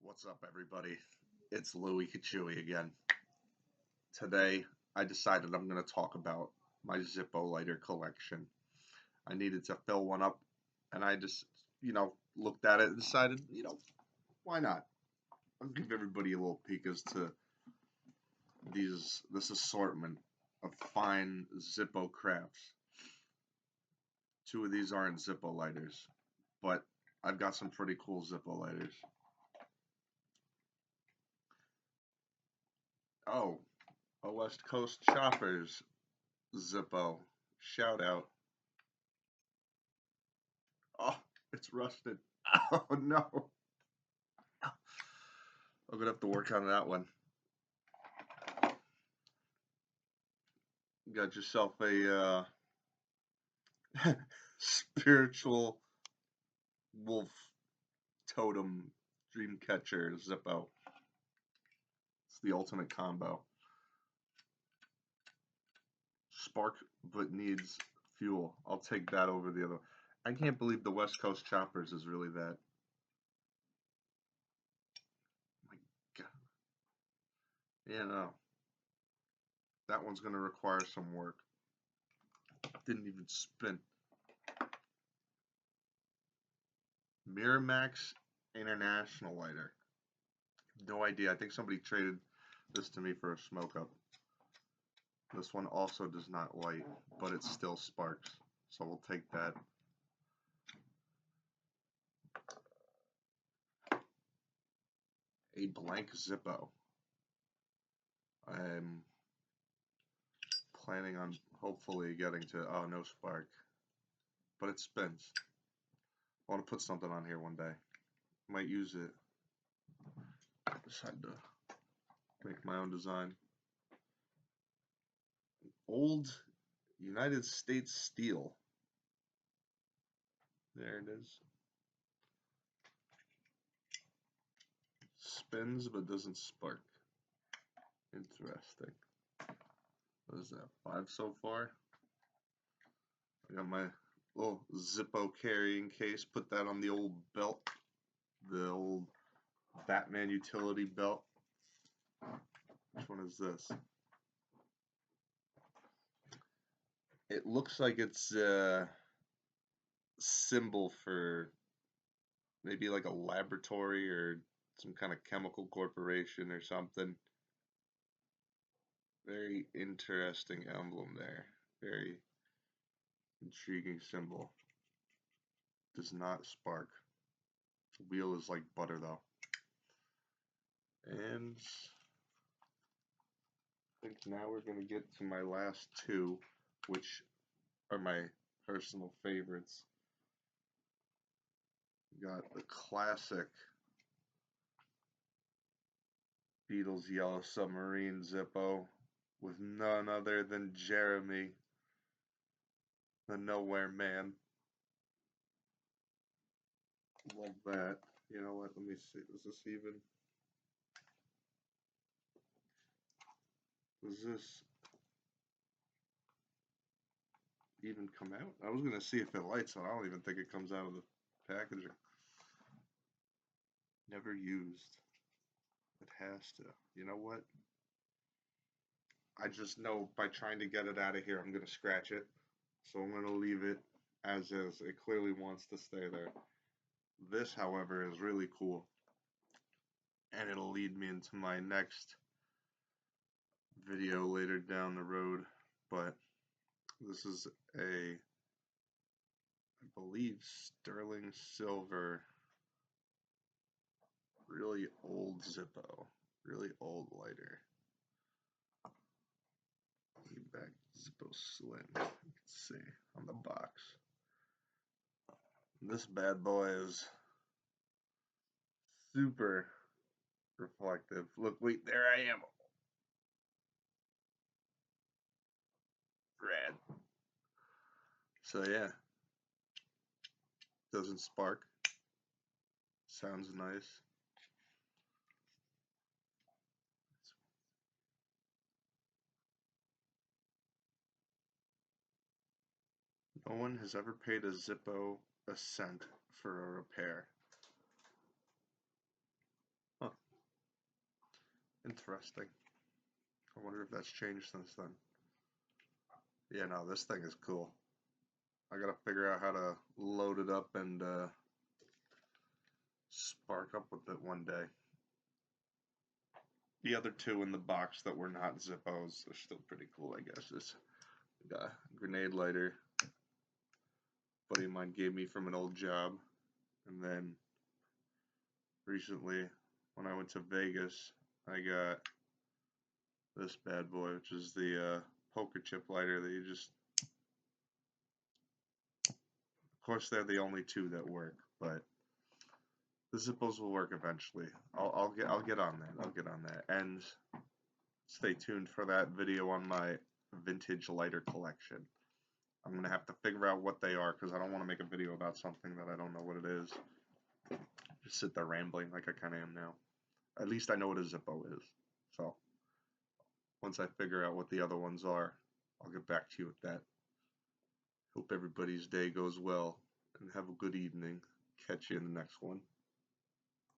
What's up, everybody? It's Louie Kachui again. Today, I decided I'm going to talk about my Zippo lighter collection. I needed to fill one up, and I just, looked at it and decided, why not? I'll give everybody a little peek as to this assortment of fine Zippo crafts. Two of these aren't Zippo lighters, but I've got some pretty cool Zippo lighters. Oh, a West Coast Choppers Zippo. Shout out. Oh, it's rusted. Oh no. I'm gonna have to work on that one. Got yourself a spiritual wolf totem dream catcher Zippo. It's the ultimate combo. Spark but needs fuel. I'll take that over the other. I can't believe the West Coast Choppers is really that. My God. Yeah, no. That one's gonna require some work. Didn't even spin. Miramax International lighter. No idea. I think somebody traded this to me for a smoke up. This one also does not light, but it still sparks. So we'll take that. A blank Zippo. I'm planning on hopefully getting to, oh, no spark. But it spins. I want to put something on here one day. Might use it. Decide to make my own design. Old United States steel. There it is. Spins but doesn't spark. Interesting. What is that? 5 so far? I got my little Zippo carrying case. Put that on the old belt. The old Batman utility belt. Which one is this? It looks like it's a symbol for maybe like a laboratory or some kind of chemical corporation or something. Very interesting emblem there. Very intriguing symbol. Does not spark. The wheel is like butter though. And I think now we're going to get to my last two, which are my personal favorites. We got the classic Beatles Yellow Submarine Zippo with none other than Jeremy, the Nowhere Man. Love that. You know what? Let me see. Is this even? Does this even come out? I was gonna see if it lights, and I don't even think it comes out of the packaging. Never used. It has to. You know what? I just know by trying to get it out of here, I'm gonna scratch it. So I'm gonna leave it as is. It clearly wants to stay there. This, however, is really cool. And it'll lead me into my next video later down the road. But this is a, I believe, sterling silver, really old Zippo, really old lighter. Back Zippo Slim, you can see on the box. This bad boy is super reflective. Look, wait, there I am. Rad. So yeah, doesn't spark. Sounds nice. No one has ever paid a Zippo a cent for a repair. Huh. Interesting. I wonder if that's changed since then. Yeah, no, this thing is cool. I gotta figure out how to load it up and spark up with it one day. The other two in the box that were not Zippos are still pretty cool, I guess. This grenade lighter a buddy of mine gave me from an old job, and then recently when I went to Vegas, I got this bad boy, which is the poker chip lighter that you just. Of course, they're the only two that work, but the Zippos will work eventually. I'll get on that. I'll get on that. And stay tuned for that video on my vintage lighter collection. I'm gonna have to figure out what they are because I don't want to make a video about something that I don't know what it is. Just sit there rambling like I kind of am now. At least I know what a Zippo is. So once I figure out what the other ones are, I'll get back to you with that. Hope everybody's day goes well and have a good evening. Catch you in the next one.